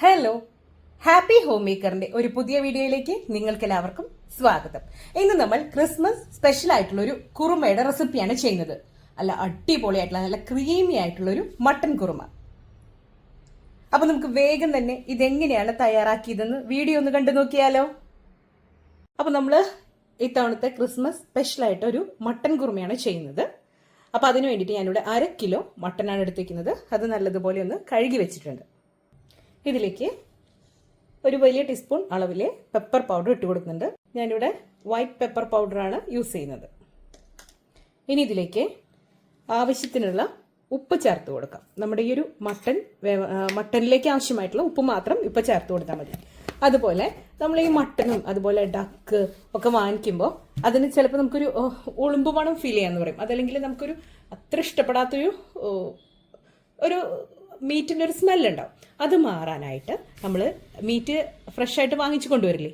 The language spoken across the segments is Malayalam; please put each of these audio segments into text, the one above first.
ഹലോ, ഹാപ്പി ഹോം മേക്കറിന്റെ ഒരു പുതിയ വീഡിയോയിലേക്ക് നിങ്ങൾക്ക് എല്ലാവർക്കും സ്വാഗതം. ഇന്ന് നമ്മൾ ക്രിസ്മസ് സ്പെഷ്യൽ ആയിട്ടുള്ള ഒരു കുറുമയുടെ റെസിപ്പിയാണ് ചെയ്യുന്നത്. അല്ല അടിപൊളിയായിട്ടുള്ള നല്ല ക്രീമി ആയിട്ടുള്ള ഒരു മട്ടൻ കുറുമ. അപ്പൊ നമുക്ക് വേഗം തന്നെ ഇതെങ്ങനെയാണ് തയ്യാറാക്കിയതെന്ന് വീഡിയോ ഒന്ന് കണ്ടു നോക്കിയാലോ. അപ്പൊ നമ്മള് ഇത്തവണത്തെ ക്രിസ്മസ് സ്പെഷ്യൽ ആയിട്ട് ഒരു മട്ടൻ കുറുമയാണ് ചെയ്യുന്നത്. അപ്പൊ അതിന് വേണ്ടിയിട്ട് ഞാനിവിടെ 1/2 കിലോ മട്ടനാണ് എടുത്തിരിക്കുന്നത്. അത് നല്ലതുപോലെ ഒന്ന് കഴുകി വെച്ചിട്ടുണ്ട്. ഇതിലേക്ക് ഒരു വലിയ ടീസ്പൂൺ അളവിലെ പെപ്പർ പൗഡർ ഇട്ട് കൊടുക്കുന്നുണ്ട്. ഞാനിവിടെ വൈറ്റ് പെപ്പർ പൗഡറാണ് യൂസ് ചെയ്യുന്നത്. ഇനി ഇതിലേക്ക് ആവശ്യത്തിനുള്ള ഉപ്പ് ചേർത്ത് കൊടുക്കാം. നമ്മുടെ ഈ ഒരു മട്ടനിലേക്ക് ആവശ്യമായിട്ടുള്ള ഉപ്പ് മാത്രം ഇപ്പം ചേർത്ത് കൊടുത്താൽ മതി. അതുപോലെ നമ്മൾ ഈ മട്ടനും അതുപോലെ ഡക്ക് ഒക്കെ വാങ്ങിക്കുമ്പോൾ അതിന് ചിലപ്പോൾ നമുക്കൊരു ഉളുമ്പ് മണം ഫീൽ ചെയ്യാന്ന് പറയും. അതല്ലെങ്കിൽ നമുക്കൊരു അത്ര ഇഷ്ടപ്പെടാത്തൊരു മീറ്റിൻ്റെ ഒരു സ്മെല്ലുണ്ടാവും. അത് മാറാനായിട്ട് നമ്മൾ മീറ്റ് ഫ്രഷ് ആയിട്ട് വാങ്ങിച്ചു കൊണ്ടുവരില്ലേ,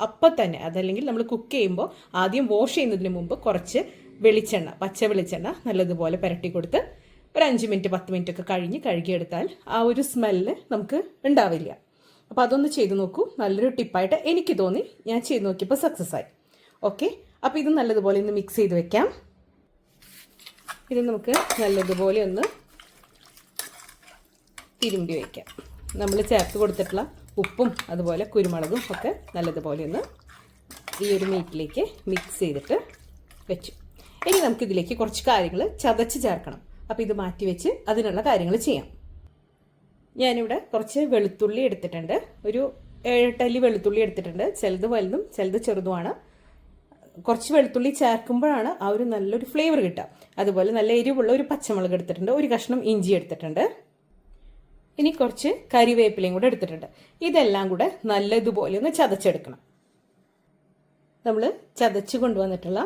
അപ്പം തന്നെ അതല്ലെങ്കിൽ നമ്മൾ കുക്ക് ചെയ്യുമ്പോൾ ആദ്യം വാഷ് ചെയ്യുന്നതിന് മുമ്പ് കുറച്ച് വെളിച്ചെണ്ണ, പച്ച വെളിച്ചെണ്ണ നല്ലതുപോലെ പുരട്ടി കൊടുത്ത് ഒരു 5 മിനിറ്റ് 10 മിനിറ്റ് ഒക്കെ കഴിഞ്ഞ് കഴുകിയെടുത്താൽ ആ ഒരു സ്മെല്ല് നമുക്ക് ഉണ്ടാവില്ല. അപ്പോൾ അതൊന്ന് ചെയ്ത് നോക്കൂ. നല്ലൊരു ടിപ്പായിട്ട് എനിക്ക് തോന്നി. ഞാൻ ചെയ്ത് നോക്കിയപ്പോൾ സക്സസ് ആയി. ഓക്കെ, അപ്പോൾ ഇത് നല്ലതുപോലെ ഒന്ന് മിക്സ് ചെയ്ത് വെക്കാം. ഇത് നമുക്ക് നല്ലതുപോലെ ഒന്ന് തിരുമ്പി വയ്ക്കാം. നമ്മൾ ചേർത്ത് കൊടുത്തിട്ടുള്ള ഉപ്പും അതുപോലെ കുരുമുളകും ഒക്കെ നല്ലതുപോലെ ഒന്ന് ഈ ഒരു മീറ്റിലേക്ക് മിക്സ് ചെയ്തിട്ട് വെച്ചു. ഇനി നമുക്കിതിലേക്ക് കുറച്ച് കാര്യങ്ങൾ ചതച്ച് ചേർക്കണം. അപ്പോൾ ഇത് മാറ്റി വെച്ച് അതിനുള്ള കാര്യങ്ങൾ ചെയ്യാം. ഞാനിവിടെ കുറച്ച് വെളുത്തുള്ളി എടുത്തിട്ടുണ്ട്. ഒരു 7-8 അല്ലി വെളുത്തുള്ളി എടുത്തിട്ടുണ്ട്. ചിലത് വലുതും ചിലത് ചെറുതുമാണ്. കുറച്ച് വെളുത്തുള്ളി ചേർക്കുമ്പോഴാണ് ആ ഒരു നല്ലൊരു ഫ്ലേവർ കിട്ടുക. അതുപോലെ നല്ല എരിവുള്ള ഒരു പച്ചമുളക് എടുത്തിട്ടുണ്ട്. ഒരു കഷ്ണം ഇഞ്ചി എടുത്തിട്ടുണ്ട്. ഇനി കുറച്ച് കരിവേപ്പിലയും കൂടെ എടുത്തിട്ടുണ്ട്. ഇതെല്ലാം കൂടെ നല്ലതുപോലെ ഒന്ന് ചതച്ചെടുക്കണം. നമ്മൾ ചതച്ച് കൊണ്ടുവന്നിട്ടുള്ള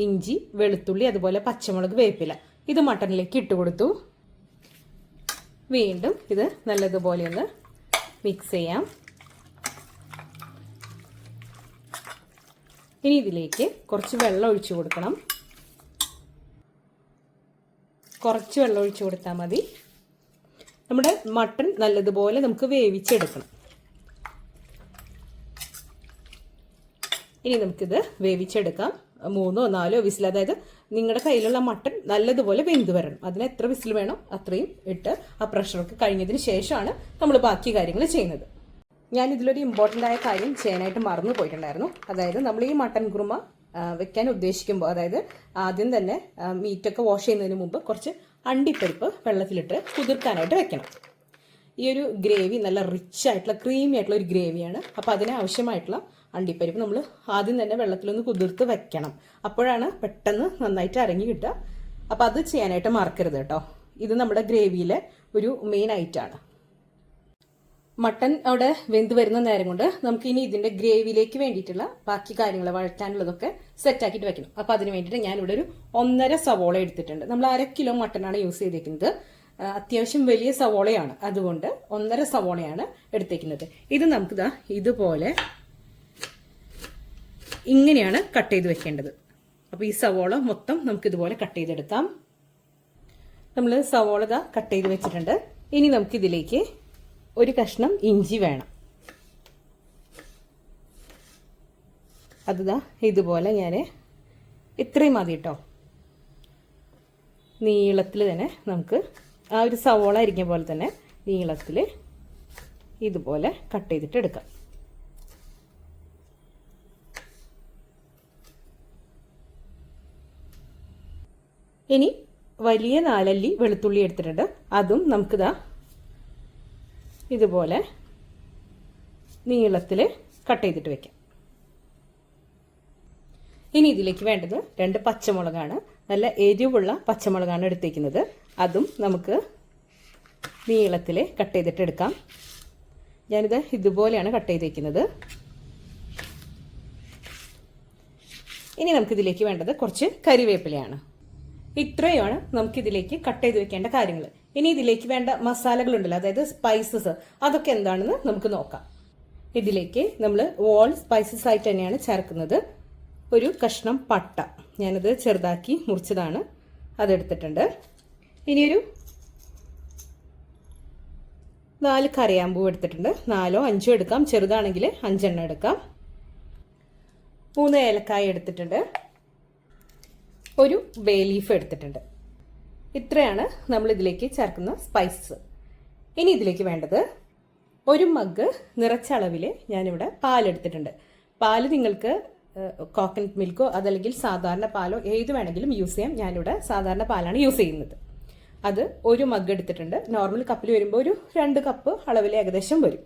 ഇഞ്ചി, വെളുത്തുള്ളി, അതുപോലെ പച്ചമുളക്, വേപ്പില ഇത് മട്ടനിലേക്ക് ഇട്ട് കൊടുത്തു. വീണ്ടും ഇത് നല്ലതുപോലെ ഒന്ന് മിക്സ് ചെയ്യാം. ഇനി ഇതിലേക്ക് കുറച്ച് വെള്ളം ഒഴിച്ചു കൊടുക്കണം. കുറച്ച് വെള്ളം ഒഴിച്ചു കൊടുത്താൽ മതി. നമ്മുടെ മട്ടൺ നല്ലതുപോലെ നമുക്ക് വേവിച്ചെടുക്കണം. ഇനി നമുക്കിത് വേവിച്ചെടുക്കാം. 3-4 വിസിൽ, അതായത് നിങ്ങളുടെ കയ്യിലുള്ള മട്ടൺ നല്ലതുപോലെ വെന്ത് വരണം. അതിന് എത്ര വിസിൽ വേണോ അത്രയും ഇട്ട് ആ പ്രഷറൊക്കെ കഴിഞ്ഞതിന് ശേഷമാണ് നമ്മൾ ബാക്കി കാര്യങ്ങൾ ചെയ്യുന്നത്. ഞാൻ ഇതിലൊരു ഇമ്പോർട്ടൻ്റ് ആയ കാര്യം ചെയ്യാനായിട്ട് മറന്നു പോയിട്ടുണ്ടായിരുന്നു. അതായത് നമ്മൾ ഈ മട്ടൻ കുറുമ വെക്കാൻ ഉദ്ദേശിക്കുമ്പോൾ, അതായത് ആദ്യം തന്നെ മീറ്റൊക്കെ വാഷ് ചെയ്യുന്നതിന് മുമ്പ് കുറച്ച് അണ്ടിപ്പരിപ്പ് വെള്ളത്തിലിട്ട് കുതിർക്കാനായിട്ട് വെക്കണം. ഈ ഒരു ഗ്രേവി നല്ല റിച്ച് ആയിട്ടുള്ള ക്രീമി ആയിട്ടുള്ള ഒരു ഗ്രേവിയാണ്. അപ്പോൾ അതിന് ആവശ്യമായിട്ടുള്ള അണ്ടിപ്പരിപ്പ് നമ്മൾ ആദ്യം തന്നെ വെള്ളത്തിലൊന്ന് കുതിർത്ത് വെക്കണം. അപ്പോഴാണ് പെട്ടെന്ന് നന്നായിട്ട് അരങ്ങി കിട്ടുക. അപ്പോൾ അത് ചെയ്യാനായിട്ട് മറക്കരുത് കേട്ടോ. ഇത് നമ്മുടെ ഗ്രേവിയിലെ ഒരു മെയിൻ ഐറ്റമാണ്. മട്ടൻ അവിടെ വെന്ത് വരുന്ന നേരം കൊണ്ട് നമുക്ക് ഇനി ഇതിൻ്റെ ഗ്രേവിയിലേക്ക് വേണ്ടിയിട്ടുള്ള ബാക്കി കാര്യങ്ങൾ വഴറ്റാനുള്ളതൊക്കെ സെറ്റാക്കിയിട്ട് വെക്കണം. അപ്പോൾ അതിന് വേണ്ടിയിട്ട് ഞാനിവിടെ ഒരു 1.5 സവോള എടുത്തിട്ടുണ്ട്. നമ്മൾ 1/2 കിലോ മട്ടനാണ് യൂസ് ചെയ്തേക്കുന്നത്. അത്യാവശ്യം വലിയ സവോളയാണ്, അതുകൊണ്ട് 1.5 സവോളയാണ് എടുത്തേക്കുന്നത്. ഇത് നമുക്ക് ഇതുപോലെ ഇങ്ങനെയാണ് കട്ട് ചെയ്ത് വെക്കേണ്ടത്. അപ്പോൾ ഈ സവോള മൊത്തം നമുക്കിതുപോലെ കട്ട് ചെയ്തെടുക്കാം. നമ്മൾ സവോള കട്ട് ചെയ്ത് വെച്ചിട്ടുണ്ട്. ഇനി നമുക്കിതിലേക്ക് ഒരു കഷ്ണം ഇഞ്ചി വേണം. അത് ഇതുപോലെ ഞാൻ ഇത്രയും മതി കേട്ടോ. നീളത്തിൽ തന്നെ നമുക്ക് ആ ഒരു സവോള ഇരിക്കുന്ന പോലെ തന്നെ നീളത്തിൽ ഇതുപോലെ കട്ട് ചെയ്തിട്ട് എടുക്കാം. ഇനി വലിയ 4 അല്ലി വെളുത്തുള്ളി എടുത്തിട്ടുണ്ട്. അതും നമുക്കിതാ ഇതുപോലെ നീളത്തിൽ കട്ട് ചെയ്തിട്ട് വെക്കാം. ഇനി ഇതിലേക്ക് വേണ്ടത് 2 പച്ചമുളകാണ്. നല്ല എരിവുള്ള പച്ചമുളകാണ് എടുത്തേക്കുന്നത്. അതും നമുക്ക് നീളത്തിൽ കട്ട് ചെയ്തിട്ട് എടുക്കാം. ഞാനിത് ഇതുപോലെയാണ് കട്ട് ചെയ്തേക്കുന്നത്. ഇനി നമുക്കിതിലേക്ക് വേണ്ടത് കുറച്ച് കരിവേപ്പിലയാണ്. ഇത്രയുമാണ് നമുക്കിതിലേക്ക് കട്ട് ചെയ്ത് വെക്കേണ്ട കാര്യങ്ങൾ. ഇനി ഇതിലേക്ക് വേണ്ട മസാലകളുണ്ടല്ലോ, അതായത് സ്പൈസസ്, അതൊക്കെ എന്താണെന്ന് നമുക്ക് നോക്കാം. ഇതിലേക്ക് നമ്മൾ ഓൾ സ്പൈസസ് ആയിട്ട് തന്നെയാണ് ചേർക്കുന്നത്. ഒരു കഷ്ണം പട്ട, ഞാനത് ചെറുതാക്കി മുറിച്ചതാണ്, അതെടുത്തിട്ടുണ്ട്. ഇനിയൊരു 4 കരയാമ്പൂ എടുത്തിട്ടുണ്ട്. 4ഓ 5ഓ എടുക്കാം, ചെറുതാണെങ്കിൽ 5 എണ്ണം എടുക്കാം. 3 ഏലക്കായ എടുത്തിട്ടുണ്ട്. ഒരു ബേ ലീഫ് എടുത്തിട്ടുണ്ട്. ഇത്രയാണ് നമ്മൾ ഇതിലേക്ക് ചേർക്കുന്ന സ്പൈസസ്. ഇനി ഇതിലേക്ക് വേണ്ടത് 1 മഗ് നിറച്ച അളവിൽ ഞാനിവിടെ പാലെടുത്തിട്ടുണ്ട്. പാല് നിങ്ങൾക്ക് കോക്കനട്ട് മിൽക്കോ അതല്ലെങ്കിൽ സാധാരണ പാലോ ഏത് വേണമെങ്കിലും യൂസ് ചെയ്യാം. ഞാനിവിടെ സാധാരണ പാലാണ് യൂസ് ചെയ്യുന്നത്. അത് 1 മഗ് എടുത്തിട്ടുണ്ട്. നോർമൽ കപ്പിൽ വരുമ്പോൾ ഒരു 2 കപ്പ് അളവിൽ ഏകദേശം വരും.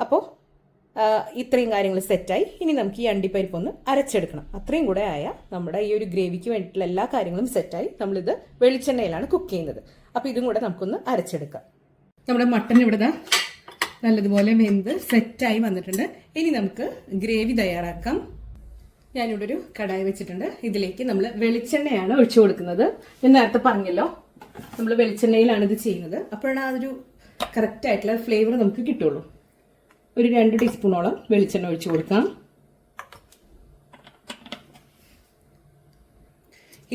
അപ്പോൾ ഇത്രയും കാര്യങ്ങൾ സെറ്റായി. ഇനി നമുക്ക് ഈ അണ്ടിപ്പരിപ്പ് ഒന്ന് അരച്ചെടുക്കണം. അത്രയും കൂടെ ആയ നമ്മുടെ ഈ ഒരു ഗ്രേവിക്ക് വേണ്ടിയിട്ടുള്ള എല്ലാ കാര്യങ്ങളും സെറ്റായി. നമ്മളിത് വെളിച്ചെണ്ണയിലാണ് കുക്ക് ചെയ്യുന്നത്. അപ്പോൾ ഇതും കൂടെ നമുക്കൊന്ന് അരച്ചെടുക്കാം. നമ്മുടെ മട്ടൻ ഇവിടെ നല്ലതുപോലെ വെന്ത് സെറ്റായി വന്നിട്ടുണ്ട്. ഇനി നമുക്ക് ഗ്രേവി തയ്യാറാക്കാം. ഞാനിവിടെ ഒരു കടായി വെച്ചിട്ടുണ്ട്. ഇതിലേക്ക് നമ്മൾ വെളിച്ചെണ്ണയാണ് ഒഴിച്ചു കൊടുക്കുന്നത്. ഞാൻ നേരത്തെ പറഞ്ഞല്ലോ, നമ്മൾ വെളിച്ചെണ്ണയിലാണ് ഇത് ചെയ്യുന്നത്. അപ്പോഴാണ് അതൊരു കറക്റ്റ് ആയിട്ടുള്ള ഫ്ലേവർ നമുക്ക് കിട്ടുള്ളൂ. ഒരു 2 ടീസ്പൂണോളം വെളിച്ചെണ്ണ ഒഴിച്ചു കൊടുക്കാം.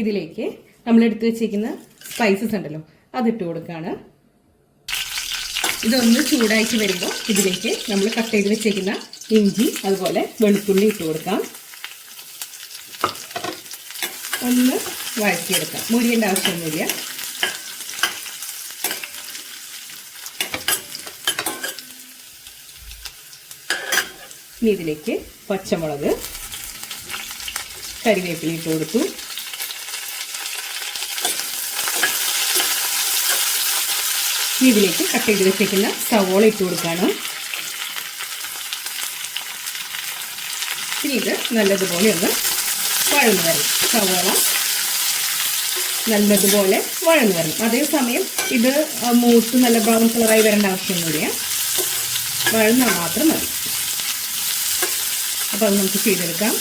ഇതിലേക്ക് നമ്മൾ എടുത്തു വെച്ചിരിക്കുന്ന സ്പൈസസ് ഉണ്ടല്ലോ, അതിട്ട് കൊടുക്കുകയാണ്. ഇതൊന്ന് ചൂടായിട്ട് വരുമ്പോൾ ഇതിലേക്ക് നമ്മൾ കട്ട് ചെയ്ത് വെച്ചേക്കുന്ന ഇഞ്ചി അതുപോലെ വെളുത്തുള്ളി ഇട്ട് കൊടുക്കാം. ഒന്ന് വഴറ്റിയെടുക്കാം. മുരിയേണ്ട ആവശ്യമൊന്നുമില്ല. ഇനി ഇതിലേക്ക് പച്ചമുളക്, കരിവേപ്പില ഇട്ട് കൊടുത്തു. ഇതിലേക്ക് കട്ട് ചെയ്ത് വെച്ചേക്കുന്ന സവോള ഇട്ട് കൊടുക്കുകയാണ്. ഇനി ഇത് നല്ലതുപോലെ ഒന്ന് വഴന്നു വരണം. സവോള നല്ലതുപോലെ വഴന്നു വരണം. അതേസമയം ഇത് മൂത്ത് നല്ല ബ്രൗൺ കളറായി വരേണ്ട ആവശ്യമൊന്നുമില്ല. വഴന്നാൽ മാത്രം മതി. അപ്പോൾ അത് നമുക്ക് ചെയ്തെടുക്കാം.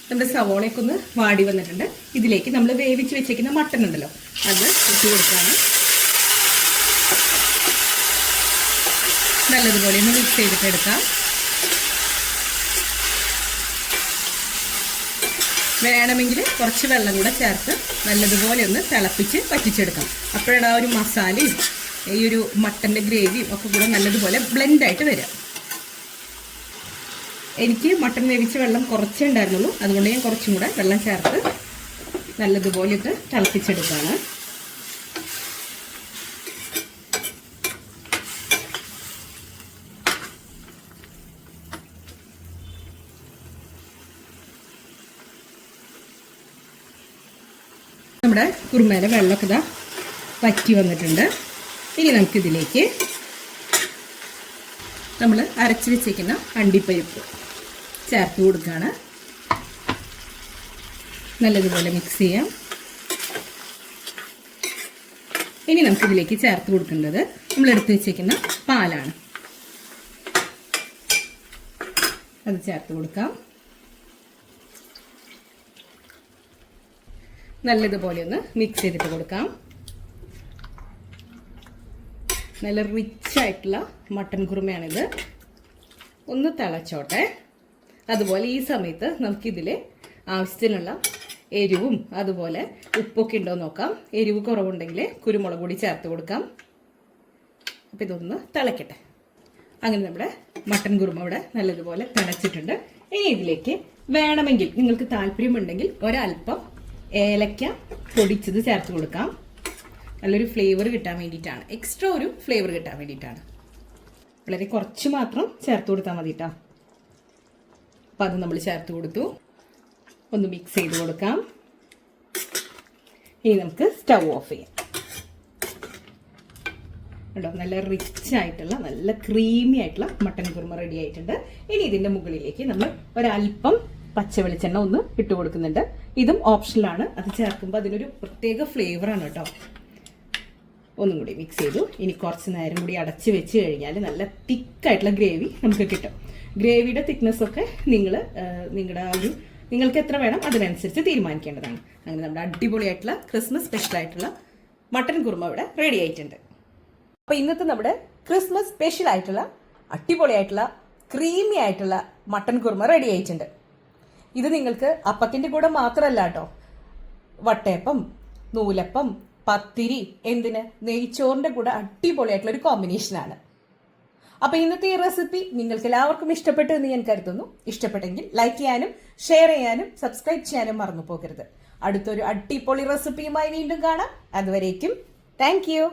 നമ്മുടെ സവോളയൊക്കെ ഒന്ന് വാടി വന്നിട്ടുണ്ട്. ഇതിലേക്ക് നമ്മൾ വേവിച്ച് വെച്ചേക്കുന്ന മട്ടൻ ഉണ്ടല്ലോ, അത് ഇട്ട് കൊടുക്കുകയാണ്. നല്ലതുപോലെ ഒന്ന് മിക്സ് ചെയ്തിട്ട് എടുക്കാം. വേണമെങ്കിൽ കുറച്ച് വെള്ളം കൂടെ ചേർത്ത് നല്ലതുപോലെ ഒന്ന് തിളപ്പിച്ച് വറ്റിച്ചെടുക്കാം. അപ്പോഴാണ് ആ ഒരു മസാലയും ഈ ഒരു മട്ടൻ്റെ ഗ്രേവിയും ഒക്കെ കൂടെ നല്ലതുപോലെ ബ്ലെൻഡായിട്ട് വരിക. എനിക്ക് മട്ടൻ വേവിച്ച വെള്ളം കുറച്ചേ ഉണ്ടായിരുന്നുള്ളൂ. അതുകൊണ്ട് ഞാൻ കുറച്ചും കൂടെ വെള്ളം ചേർത്ത് നല്ലതുപോലെ ഇത് തിളപ്പിച്ചെടുക്കുകയാണ്. നമ്മുടെ കുറുമേലെ വെള്ളമൊക്കെ ഇതാ വറ്റി വന്നിട്ടുണ്ട്. ഇനി നമുക്കിതിലേക്ക് നമ്മൾ അരച്ച് വെച്ചേക്കുന്ന അണ്ടിപ്പരിപ്പ് ചേർത്ത് കൊടുക്കുകയാണ്. നല്ലതുപോലെ മിക്സ് ചെയ്യാം. ഇനി നമുക്കിതിലേക്ക് ചേർത്ത് കൊടുക്കേണ്ടത് നമ്മൾ എടുത്ത് വെച്ചേക്കുന്ന പാലാണ്. അത് ചേർത്ത് കൊടുക്കാം. നല്ലതുപോലെ ഒന്ന് മിക്സ് ചെയ്തിട്ട് കൊടുക്കാം. നല്ല റിച്ച് ആയിട്ടുള്ള മട്ടൻ കുറുമയാണിത്. ഒന്ന് തിളച്ചോട്ടെ. അതുപോലെ ഈ സമയത്ത് നമുക്കിതിൽ ആവശ്യത്തിനുള്ള എരിവും അതുപോലെ ഉപ്പൊക്കെ ഉണ്ടോ നോക്കാം. എരിവ് കുറവുണ്ടെങ്കിൽ കുരുമുളക് പൊടി ചേർത്ത് കൊടുക്കാം. അപ്പോൾ ഇതൊന്ന് തിളക്കട്ടെ. അങ്ങനെ നമ്മുടെ മട്ടൻ കുറുമ ഇവിടെ നല്ലതുപോലെ തിളച്ചിട്ടുണ്ട്. ഇനി ഇതിലേക്ക് വേണമെങ്കിൽ നിങ്ങൾക്ക് താല്പര്യമുണ്ടെങ്കിൽ ഒരല്പം ഏലക്ക പൊടിച്ചത് ചേർത്ത് കൊടുക്കാം. നല്ലൊരു ഫ്ലേവർ കിട്ടാൻ വേണ്ടിയിട്ടാണ്, എക്സ്ട്രാ ഒരു ഫ്ലേവർ കിട്ടാൻ വേണ്ടിയിട്ടാണ്. വളരെ കുറച്ച് മാത്രം ചേർത്ത് കൊടുത്താൽ മതി കേട്ടോ. അപ്പം അത് നമ്മൾ ചേർത്ത് കൊടുത്തു. ഒന്ന് മിക്സ് ചെയ്ത് കൊടുക്കാം. ഇനി നമുക്ക് സ്റ്റൗ ഓഫ് ചെയ്യാം. കേട്ടോ, നല്ല റിച്ച് ആയിട്ടുള്ള നല്ല ക്രീമി ആയിട്ടുള്ള മട്ടൻ കുറുമ റെഡി ആയിട്ടുണ്ട്. ഇനി ഇതിൻ്റെ മുകളിലേക്ക് നമ്മൾ ഒരല്പം പച്ച വെളിച്ചെണ്ണ ഒന്ന് ഇട്ട് കൊടുക്കുന്നുണ്ട്. ഇതും ഓപ്ഷനിലാണ്. അത് ചേർക്കുമ്പോൾ അതിനൊരു പ്രത്യേക ഫ്ലേവറാണ് കേട്ടോ. ഒന്നും കൂടി മിക്സ് ചെയ്തു. ഇനി കുറച്ച് നേരം കൂടി അടച്ച് വെച്ച് കഴിഞ്ഞാൽ നല്ല തിക്കായിട്ടുള്ള ഗ്രേവി നമുക്ക് കിട്ടും. ഗ്രേവിയുടെ തിക്നെസ്സൊക്കെ നിങ്ങളുടെ ഒരു നിങ്ങൾക്ക് എത്ര വേണം അതിനനുസരിച്ച് തീരുമാനിക്കേണ്ടതാണ്. അങ്ങനെ നമ്മുടെ അടിപൊളിയായിട്ടുള്ള ക്രിസ്മസ് സ്പെഷ്യലായിട്ടുള്ള മട്ടൻ കുറുമ ഇവിടെ റെഡി ആയിട്ടുണ്ട്. അപ്പോൾ ഇന്നത്തെ നമ്മുടെ ക്രിസ്മസ് സ്പെഷ്യൽ ആയിട്ടുള്ള അടിപൊളിയായിട്ടുള്ള ക്രീമി ആയിട്ടുള്ള മട്ടൻ കുറുമ റെഡി ആയിട്ടുണ്ട്. ഇത് നിങ്ങൾക്ക് അപ്പത്തിൻ്റെ കൂടെ മാത്രമല്ല കേട്ടോ, വട്ടയപ്പം, നൂലപ്പം, പത്തിരി എന്തിന് നെയ്ച്ചോറിന്റെ കൂടെ അടിപൊളിയായിട്ടുള്ള ഒരു കോമ്പിനേഷനാണ്. അപ്പൊ ഇന്നത്തെ ഈ റെസിപ്പി നിങ്ങൾക്ക് എല്ലാവർക്കും ഇഷ്ടപ്പെട്ടു എന്ന് ഞാൻ കരുതുന്നു. ഇഷ്ടപ്പെട്ടെങ്കിൽ ലൈക്ക് ചെയ്യാനും ഷെയർ ചെയ്യാനും സബ്സ്ക്രൈബ് ചെയ്യാനും മറന്നു പോകരുത്. അടുത്തൊരു അടിപൊളി റെസിപ്പിയുമായി വീണ്ടും കാണാം. അതുവരേക്കും താങ്ക് യു.